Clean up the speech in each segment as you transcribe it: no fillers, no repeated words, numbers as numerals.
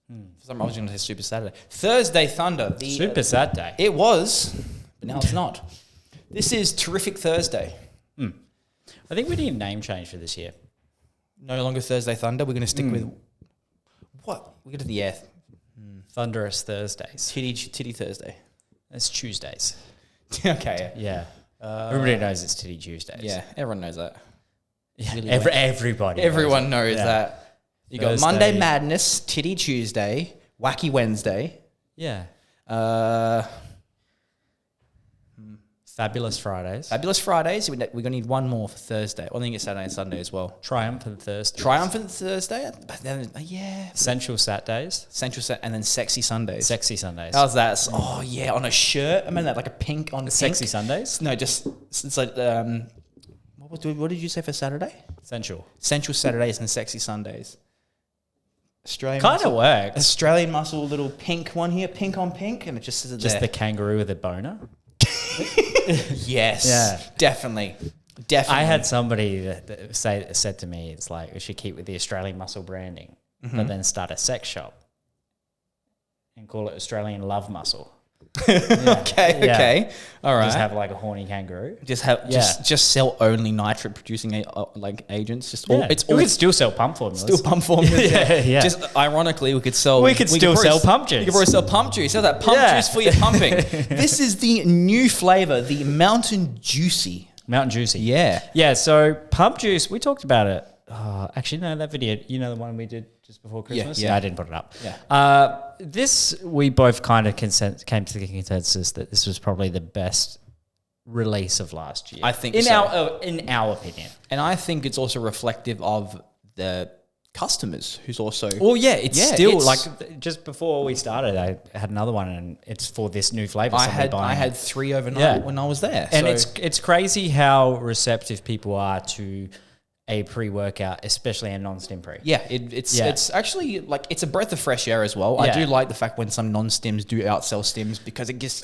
For some reason, I was going to say Super Saturday. Thursday Thunder. Super Saturday. It was, but now it's not. This is Terrific Thursday. I think we need a name change for this year. No longer Thursday Thunder. We're going to stick with what? We go to the air. Thunderous Thursdays. Titty Thursday. It's Tuesdays. Okay. Yeah. Everybody knows it's Titty Tuesdays. Yeah, everyone knows that. Yeah. Really Everybody. Everyone knows that. You got Thursday. Monday Madness, Titty Tuesday, Wacky Wednesday. Yeah. Uh, Fabulous Fridays. Fabulous Fridays. We're going to need one more for Thursday. I think it's Saturday and Sunday as well. Triumphant Thursdays. Triumphant Thursday. But then, Sensual Saturdays. Central Set, and then Sexy Sundays. Sexy Sundays. How's that? Oh, yeah, on a shirt. I mean, that like a pink on Sexy pink. Sundays? No, just, it's like, what did you say for Saturday? Sensual. Sensual Saturdays and Sexy Sundays. Australian Kind of muscle, works. Australian muscle, little pink one here, pink on pink, and it just says it Just there. the kangaroo with a boner. Yes. Yeah. Definitely. I had somebody that said to me, it's like, we should keep with the Australian muscle branding, but then start a sex shop and call it Australian Love Muscle. Okay. All right. Just have like a horny kangaroo. Just sell only nitrate producing like agents. Just all. Yeah. It's We all could still sell pump formulas. still pump formulas. Yeah. Just ironically, we could sell. We could still probably sell pump juice. We could probably sell pump juice. Sell that pump juice for your pumping. This is the new flavor, the Mountain Juicy. Mountain Juicy. Yeah. Yeah, so pump juice, we talked about it. Actually, no, that video, you know the one we did just before Christmas? Yeah. I didn't put it up. Yeah. This, we both kind of came to the consensus that this was probably the best release of last year. I think in so. In our opinion. And I think it's also reflective of the customers who's also. Well, yeah, it's still it's- like just before we started, I had another one and it's for this new flavor. I had 3 overnight Yeah. when I was there. And so. it's crazy how receptive people are to a pre-workout, especially a non-stim pre. Yeah, it's actually like it's a breath of fresh air as well. I Yeah. do like the fact when some non-stims do outsell stims because it gives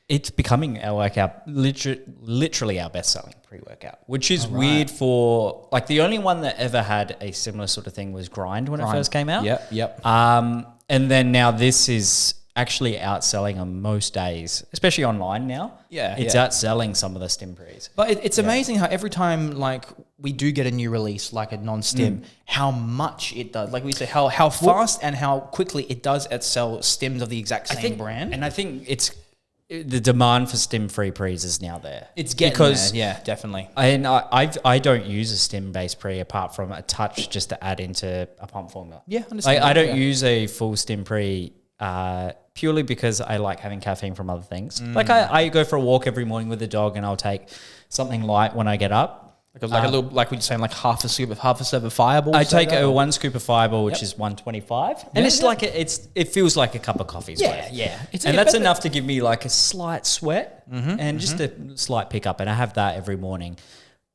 It's becoming our workout, literally our best-selling pre-workout, which is weird for, like, the only one that ever had a similar sort of thing was Grind when it first came out. Yep. And then now this is actually outselling on most days, especially online now. Yeah, It's outselling some of the stim pre's. But it's amazing how every time like we do get a new release like a non-stim, how much it does. Like we say, how fast and how quickly it does outsell stims of the exact same brand. And I think the demand for stim-free pre's is now there. It's getting because there. Yeah, definitely. And I don't use a stim-based pre apart from a touch just to add into a pump formula. Yeah, understand. I don't use a full stim pre purely because I like having caffeine from other things. Like I go for a walk every morning with the dog and I'll take something light when I get up. Like a little, like we are saying, like half a serve of Fireball. I take a 1 scoop of Fireball, which is 125, and it's like it feels like a cup of coffee's worth. Yeah. And that's enough to give me like a slight sweat and just a slight pickup, and I have that every morning.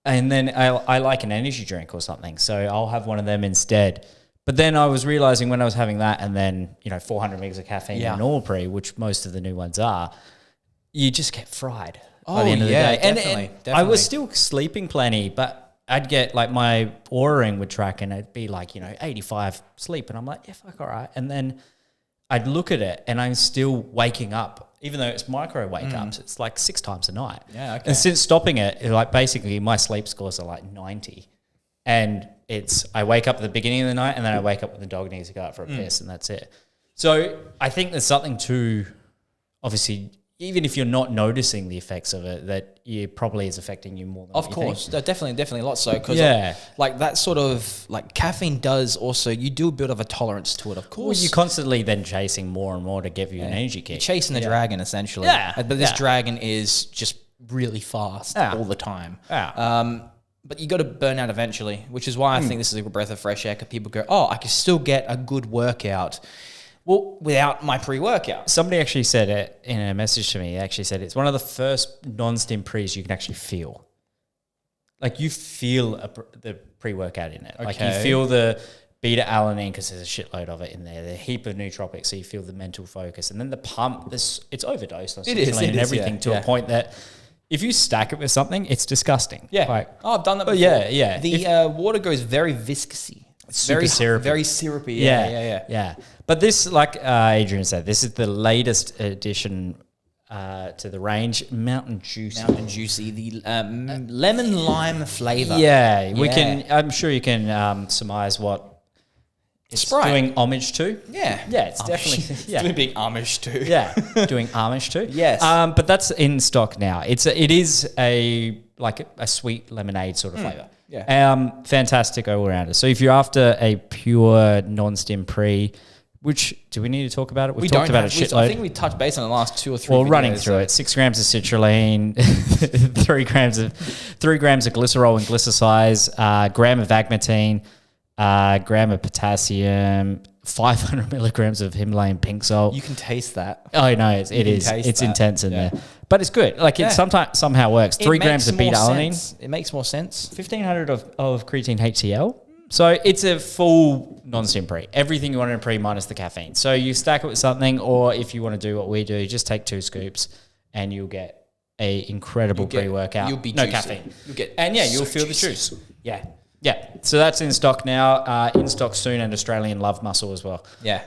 And then I like an energy drink or something, so I'll have one of them instead. But then I was realizing when I was having that, and then 400 mgs of caffeine in an all pre, which most of the new ones are, you just get fried. By the end of the day. Definitely. I was still sleeping plenty, but I'd get like my Oura ring would track and it'd be like, 85 sleep. And I'm like, yeah, fuck, all right. And then I'd look at it and I'm still waking up, even though it's micro wake ups, it's like 6 times a night. Yeah, okay. And since stopping it, like basically my sleep scores are like 90. And I wake up at the beginning of the night and then I wake up when the dog needs to go out for a piss and that's it. So I think there's something to, obviously, even if you're not noticing the effects of it, that it probably is affecting you more than Of what course, you think. definitely a lot so. Cause Yeah. like that sort of like caffeine does also, you do a bit of a tolerance to it, of course. Well, you're constantly then chasing more and more to give you an energy kick. You're chasing the dragon essentially. Yeah. But this dragon is just really fast all the time. Yeah. But you got to burn out eventually, which is why I think this is a breath of fresh air. Because people go, oh, I can still get a good workout. Well, without my pre-workout. Somebody actually said it in a message to me. They actually said it's one of the first non-stim pre's you can actually feel. Like you feel the pre-workout in it. Okay. Like you feel the beta-alanine because there's a shitload of it in there. The heap of nootropics, so you feel the mental focus. And then the pump, it's overdosed on citrulline and everything to a point that if you stack it with something, it's disgusting. Yeah. Like, I've done that before. Yeah. The water goes very viscousy. super syrupy. Very syrupy. Yeah. But this, like Adrian said, this is the latest addition to the range, Mountain Juicy. Mountain Juicy, the lemon lime flavour. Yeah, we can. I'm sure you can surmise what it's Sprite. doing homage to. Yeah, it's definitely doing big Amish too. Yeah, doing homage to. Yes, but that's in stock now. It is a sweet lemonade sort of flavour. Yeah, fantastic all rounder. So if you're after a pure non-stim pre. Which, do we need to talk about it? We've talked about it a shitload. I think we touched base on the last 2 or 3 Well, videos, running through it, 6 grams of citrulline, 3 grams of glycerol and glycosize, gram of agmatine, gram of potassium, 500 milligrams of Himalayan pink salt. You can taste that. Oh, no, it is. It's intense in there. But it's good. Like, it somehow works. 3 grams of beta-alanine. It makes more sense. 1,500 of creatine HCl. So it's a full non-stim pre. Everything you want in a pre minus the caffeine. So you stack it with something, or if you want to do what we do, just take 2 scoops and you'll get a incredible pre-workout. You'll be no juicy. caffeine. You'll feel the juice. Yeah. So that's in stock now. In stock soon, and Australian Love Muscle as well. Yeah.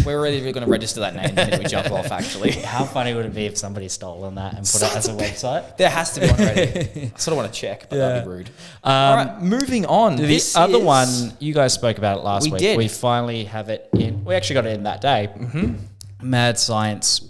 We're already going to register that name the minute we jump off, actually. How funny would it be if somebody stolen that and put it as a website? There has to be one already. I sort of want to check, but that'd be rude. All right, moving on. The other one, you guys spoke about it last week. Did. We finally have it in. We actually got it in that day. Mm-hmm. Mad Science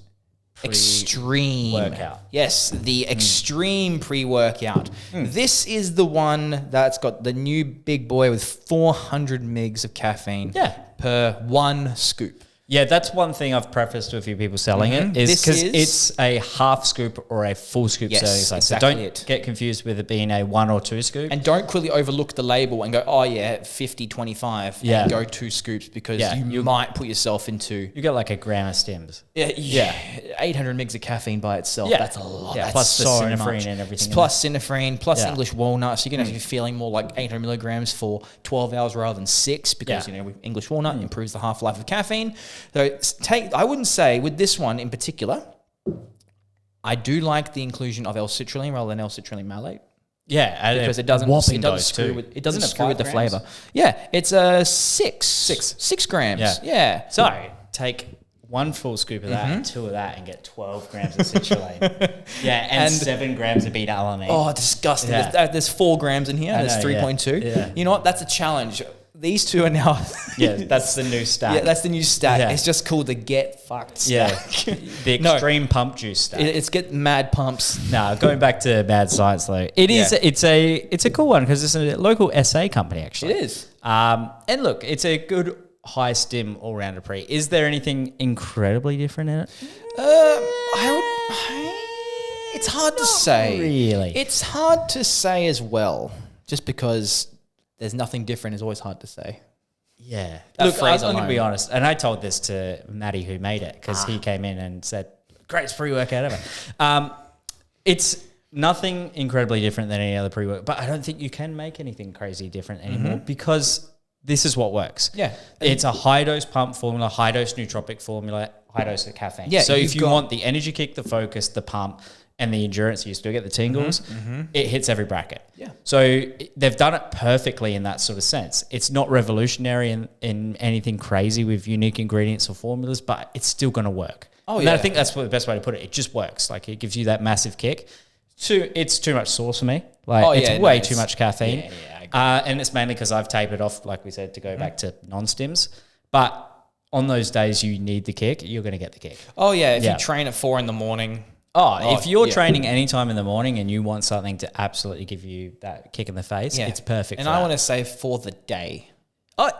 Extreme workout. Yes, the extreme pre-workout. This is the one that's got the new big boy with 400 mgs of caffeine per 1 scoop. Yeah, that's one thing I've prefaced to a few people selling it is because it's a half scoop or a full scoop serving size. Exactly. So don't get confused with it being a 1 or 2 scoop. And don't quickly overlook the label and go, 50, 25, and go 2 scoops because you might put yourself into... You get like a gram of stims. Yeah. 800 mgs of caffeine by itself. Yeah. That's a lot. Yeah. That's plus so the cinnamon much. and everything. Plus cinnamon, plus English walnut. So you're going to be feeling more like 800 milligrams for 12 hours rather than 6 because, English walnut improves the half-life of caffeine. So I wouldn't say with this one in particular, I do like the inclusion of L-citrulline rather than L-citrulline malate. Yeah, because it doesn't screw with the flavor. Yeah, it's 6 grams. Yeah. So take 1 full scoop of that and 2 of that and get 12 grams of citrulline. and 7 grams of beta-alanine. Oh, disgusting. Yeah. There's 4 grams in here. There's 3.2. Yeah. You know what? That's a challenge. These 2 are now... that's the new stack. Yeah, that's the new stack. Yeah. It's just called the Get Fucked stack. Yeah, the extreme pump juice stack. It's get mad pumps. No, going back to Mad Science though, it's a cool one because it's a local SA company actually. It is. And look, it's a good high stim all rounder pre. Is there anything incredibly different in it? It's hard to say. Really, it's hard to say as well, just because. There's nothing different is always hard to say. Yeah. Look, I'm going to be honest, and I told this to Maddie who made it because he came in and said, greatest pre-workout ever. It's nothing incredibly different than any other pre-workout, but I don't think you can make anything crazy different anymore because this is what works. Yeah. It's a high-dose pump formula, high-dose nootropic formula, high-dose of caffeine. Yeah, so if you want the energy kick, the focus, the pump, and the endurance, you still get the tingles, it hits every bracket. Yeah. So they've done it perfectly in that sort of sense. It's not revolutionary in anything crazy with unique ingredients or formulas, but it's still going to work. Oh, and I think that's the best way to put it. It just works. Like it gives you that massive kick. It's too much sauce for me. Like it's way too much caffeine. And it's mainly because I've tapered off, like we said, to go back to non-stims. But on those days you need the kick, you're going to get the kick. Oh, yeah. If you train at 4 a.m. If you're training any time in the morning and you want something to absolutely give you that kick in the face, it's perfect. And I want to say for the day.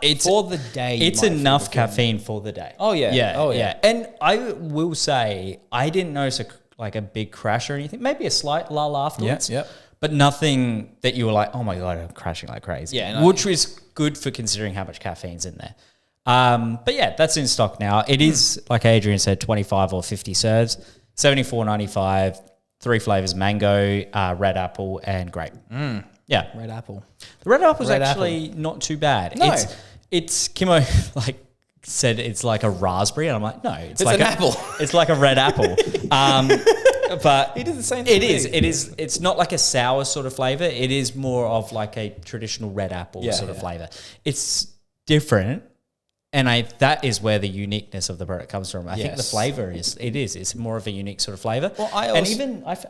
It's for the day. It's enough caffeine for the day. Oh, yeah. Yeah. And I will say, I didn't notice a big crash or anything. Maybe a slight lull afterwards. Yeah. But nothing that you were like, oh my God, I'm crashing like crazy. Yeah. Which was good for considering how much caffeine's in there. But yeah, that's in stock now. It is, like Adrian said, 25 or 50 serves. $74.95, 3 flavors: mango, red apple, and grape. Yeah, red apple. The red apple's actually not too bad. No, it's Kimo said it's like a raspberry, and I'm like, no, it's like an apple. It's like a red apple. But He did the same It thing. is. It's not like a sour sort of flavor. It is more of like a traditional red apple sort of flavor. It's different. And that is where the uniqueness of the product comes from. I think the flavor it's more of a unique sort of flavor. Well,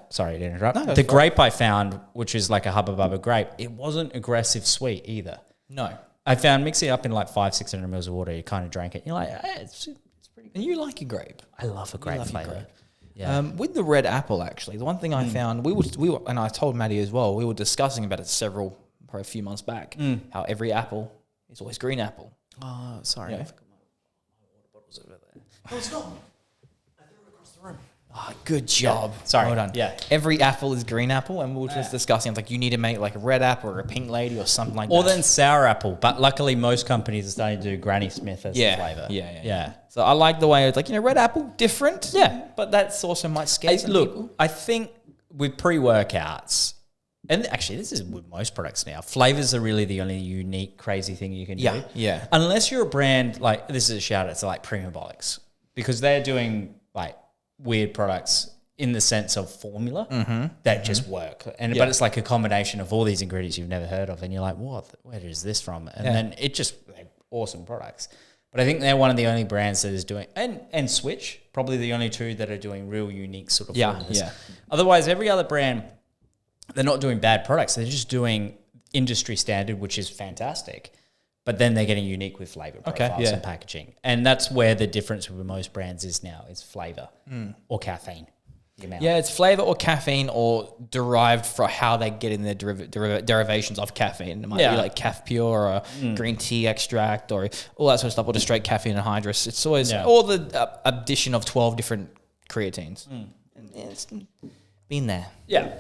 sorry to interrupt. No, the grape I found, which is like a Hubba Bubba grape, it wasn't aggressive sweet either. No. I found mixing it up in like 500-600 mils of water, you kind of drank it. You're like, it's pretty good. And you like a grape. I love a grape flavor. Yeah. With the red apple, actually, the one thing I found, we were, and I told Maddie as well, we were discussing about it probably a few months back, how every apple is always green apple. Oh, sorry. Yeah. I forgot my water bottle's over there. No, it's not. I threw it across the room. Oh, good job. Yeah. Sorry. Well done. Yeah. Every apple is green apple, and we were just discussing, it's like you need to make like a red apple or a pink lady or something like that. Or then sour apple. But luckily, most companies are starting to do Granny Smith as the flavor. Yeah. So I like the way it's like, red apple, different. Yeah. But that's also might scare some people. I think with pre-workouts, and actually this is with most products now, flavors are really the only unique, crazy thing you can do. Yeah. Unless you're a brand, like, this is a shout out to like Primabolics, because they're doing like weird products in the sense of formula that just work. But it's like a combination of all these ingredients you've never heard of, and you're like, what? Where is this from? And then they're awesome products. But I think they're one of the only brands that is doing, and Switch, probably the only two that are doing real unique sort of formulas. Yeah. Otherwise, every other brand, they're not doing bad products. They're just doing industry standard, which is fantastic. But then they're getting unique with flavor profiles and packaging. And that's where the difference with most brands is now, is flavor or caffeine. Yeah, it's flavor or caffeine or derived from how they get in their derivations of caffeine. It might be like Caf Pure or a green tea extract or all that sort of stuff, or just straight caffeine and hydrous. It's always all the addition of 12 different creatines. And it's been there. Yeah.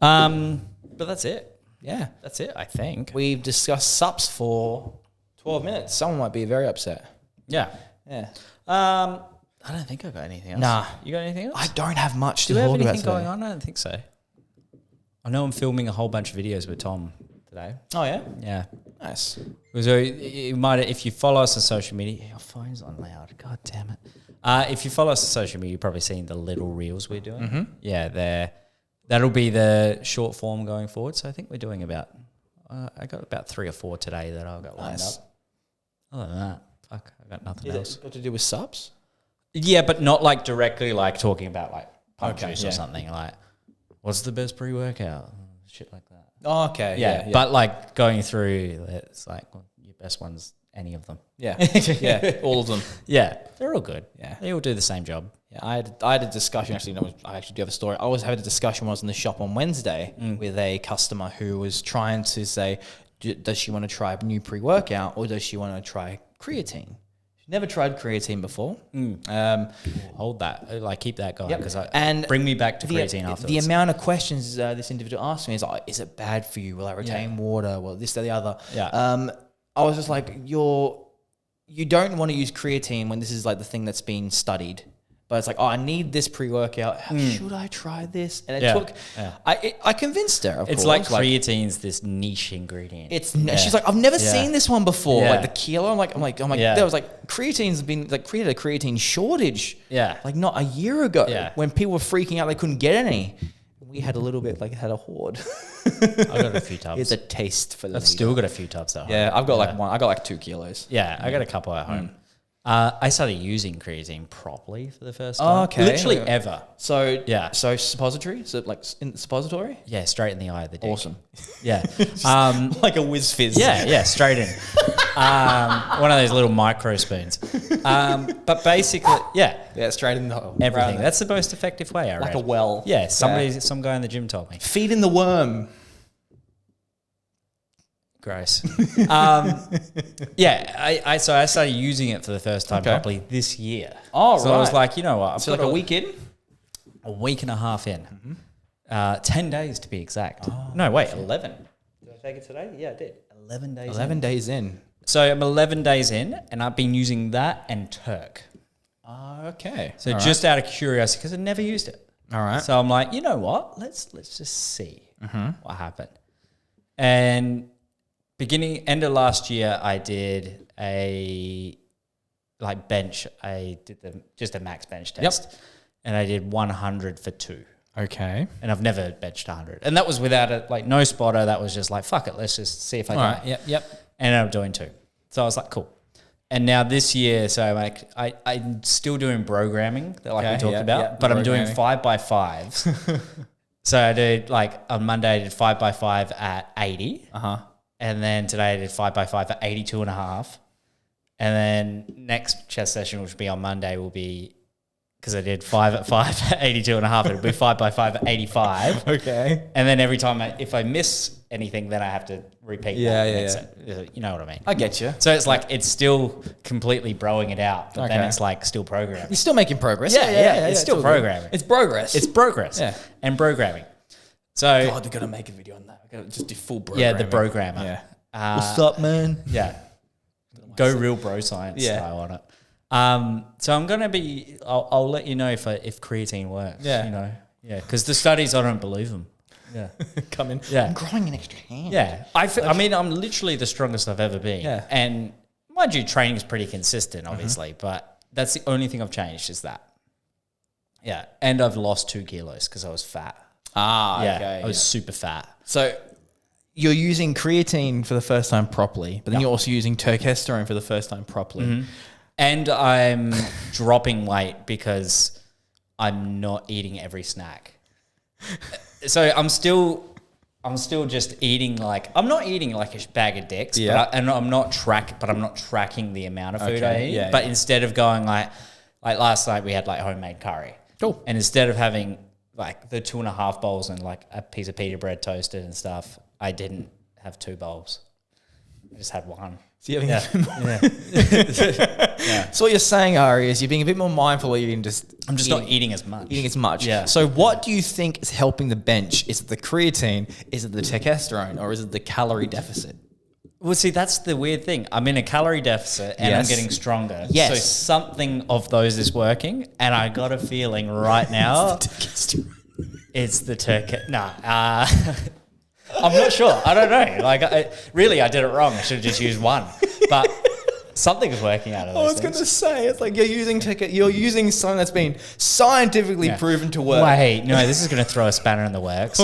But that's it. Yeah. That's it, I think. We've discussed sups for 12 minutes. Someone might be very upset. Yeah. I don't think I got anything else. Nah. You got anything else? I don't have much Do to we have talk about anything today. going on? I don't think so. I know I'm filming a whole bunch of videos with Tom today. Oh, yeah? Yeah. Nice. So you might, if you follow us on social media, your phone's on loud. God damn it. If you follow us on social media, you've probably seen the little reels we're doing. Yeah, that'll be the short form going forward. So I think we're doing about, I got about 3 or 4 today that I've got lined up. Other than that, fuck, I got nothing else. Is it got to do with subs? Yeah, but not like directly like talking about like pump juice or something. Like, what's the best pre-workout? Shit like that. Oh, okay. Yeah. But like going through, it's like, well, your best one's any of them. Yeah. All of them. Yeah, they're all good. Yeah. They all do the same job. Yeah, I had a discussion, actually, I actually do have a story. I always had a discussion when I was in the shop on Wednesday with a customer who was trying to say, does she want to try a new pre-workout or does she want to try creatine? She's never tried creatine before. Hold that. Like, keep that going. Yep. Because bring me back to creatine afterwards. The amount of questions this individual asked me is, is it bad for you? Will I retain water? Well, this, that, the other. Yeah. I was just like, you don't want to use creatine when this is like the thing that's been studied. But it's like, I need this pre-workout. Should I try this? And it took, I convinced her, of course. It's like creatine's this niche ingredient. She's like, I've never seen this one before. Yeah. Like the kilo. I'm like, there was like, creatine's been like created a creatine shortage. Yeah. Like not a year ago. Yeah. When people were freaking out, they couldn't get any. We had a little bit, had a hoard. I got a few tubs. It's a taste for the I've still got a few tubs at home. Yeah, I've got like one. I got like 2 kilos. Yeah, I got a couple at home. I started using creatine properly for the first time. Okay. Literally ever. So Yeah. So suppository? So like in the suppository? Yeah, straight in the eye of the dick. Awesome. Yeah. Like a whiz fizz. Yeah, straight in. One of those little micro spoons. But basically, Yeah, straight in the hole. everything. That's the most effective way, I like read. a well. Yeah, some guy in the gym told me. Feed in the worm. Gross. I started using it for the first time properly this year. Oh, so I was like, you know what? So like a week in? A week and a half in. 10 days to be exact. Oh, no, wait, 11. Did I take it today? Yeah, I did. 11 days 11 days in. So I'm 11 days in, and I've been using that and Turk. Okay. So just out of curiosity, because I never used it. All right. So I'm like, you know what? Let's just see what happened. And end of last year, I did a bench. I did just a max bench test. and I did 100 for 2. Okay. And I've never benched 100. And that was without no spotter. That was just like, fuck it, let's just see if I can. Right. Yep. Ended up doing 2. So I was like, cool. And now this year, so I'm still doing programming, we talked about, but I'm doing 5x5s. So I did on Monday I did 5x5 at 80. And then today I did 5x5 at 82.5. And then next chest session, which will be on Monday, will be, because I did 5 at 5 at 82.5, it'll be 5x5 at 85. Okay. And then every time if I miss anything, then I have to repeat that. You know what I mean? I get you. So it's it's still completely broing it out, but then it's still programming. You're still making progress. Yeah. It's still programming. It's progress. It's progress. Yeah. And programming. So God, we're going to make a video on that. We're going to just do full programming. Yeah, the programmer. Yeah. What's up, man? Yeah. Go real bro science style on it. So I'm going to be, I'll let you know if creatine works. Yeah. Because the studies, I don't believe them. Yeah. Come in. Yeah. I'm growing an extra hand. Yeah. I mean, I'm literally the strongest I've ever been. Yeah. And mind you, training's pretty consistent, obviously, but that's the only thing I've changed is that. Yeah. And I've lost 2 kilos because I was fat. Okay. I was super fat. So you're using creatine for the first time properly, but then you're also using testosterone for the first time properly. Mm-hmm. And I'm dropping weight because I'm not eating every snack. So I'm still just eating I'm not eating a bag of dicks, but I'm not tracking the amount of food I eat. But instead of going like last night we had homemade curry. Cool. And instead of having the 2.5 bowls and a piece of pita bread toasted and stuff, I didn't have 2 bowls. I just had 1. So you're So what you're saying, Ari, is you're being a bit more mindful of eating. I'm just not eating as much. Eating as much. Yeah. So what do you think is helping the bench? Is it the creatine? Is it the testosterone? Or is it the calorie deficit? Well, see, that's the weird thing. I'm in a calorie deficit and I'm getting stronger. Yes. So something of those is working, and I got a feeling right now it's the I'm not sure. I don't know. I did it wrong. I should have just used 1. But something is working out of those I was going to say, it's you're using something that's been scientifically proven to work. Wait, no, this is going to throw a spanner in the works.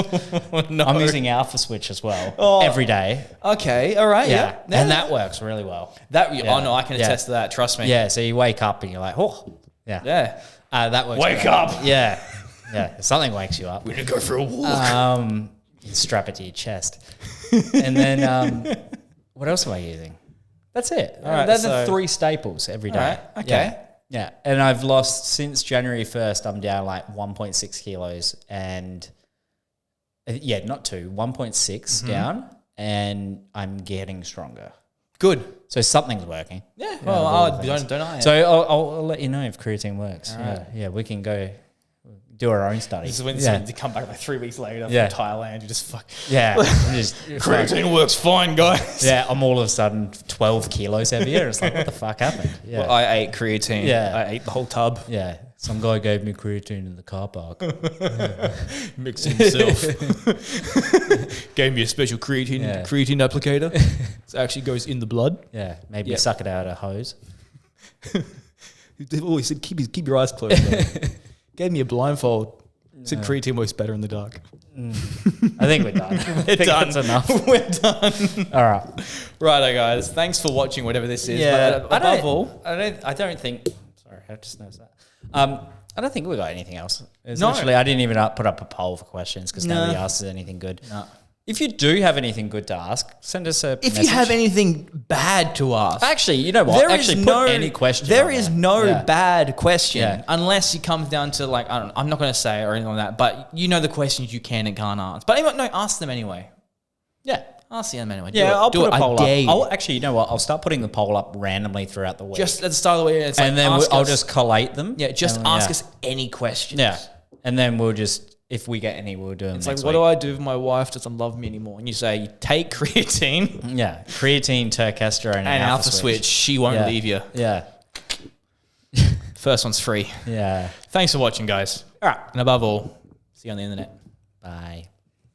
No. I'm using Alpha Switch as well every day. Okay, all right, yeah. And that works really well. Oh, no, I can attest to that. Trust me. Yeah, so you wake up and you're like, oh, yeah. That works. Wake up. Yeah, yeah. Something wakes you up. We're going to go for a walk. You strap it to your chest. And then what else am I using? That's it. All right, Those are 3 staples every day. Right, okay. Yeah. And I've lost since January 1st, I'm down 1.6 kilos and not 2, 1.6 down, and I'm getting stronger. Good. So something's working. Yeah. Well, don't I? So I'll let you know if creatine works. Right. Yeah, we can go do our own study. This is when you come back 3 weeks later from Thailand. You just fuck. Yeah. Creatine works fine, guys. Yeah, I'm all of a sudden 12 kilos heavier. It's what the fuck happened? Yeah. Well, I ate creatine. Yeah. I ate the whole tub. Yeah. Some guy gave me creatine in the car park. Mixed himself. Gave me a special creatine applicator. It actually goes in the blood. Yeah. Maybe you suck it out a hose. They've always said, keep your eyes closed. Gave me a blindfold. Said creatine works better in the dark. I think we're done. We're done. That's enough. We're done. All right. Righto, guys. Thanks for watching whatever this is. Yeah. But above all, I don't think. Sorry, I just noticed that. I don't think we got anything else. No. Actually, I didn't even put up a poll for questions because nobody asked us anything good. No. If you do have anything good to ask, send us a If message. you have anything bad to ask. Actually, you know what? Put any question. There is no Yeah. bad question Yeah. unless it comes down to I don't know, I'm not going to say or anything like that, but you know the questions you can and can't answer. But anyway, no, ask them anyway. Yeah. Ask them anyway. Yeah, I'll put a poll I dare you. up. Actually, you know what? I'll start putting the poll up randomly throughout the week. Just at the start of the week. It's and then I'll us, just collate them. Yeah, just ask us any questions. Yeah. And then we'll just, if we get any, we'll do them It's next what week. do I do if my wife doesn't love me anymore? And you say, take creatine Yeah. Creatine, testosterone, and Alpha Switch. She won't leave you. Yeah. First one's free. Yeah. Thanks for watching, guys. All right. And above all, see you on the internet. Bye.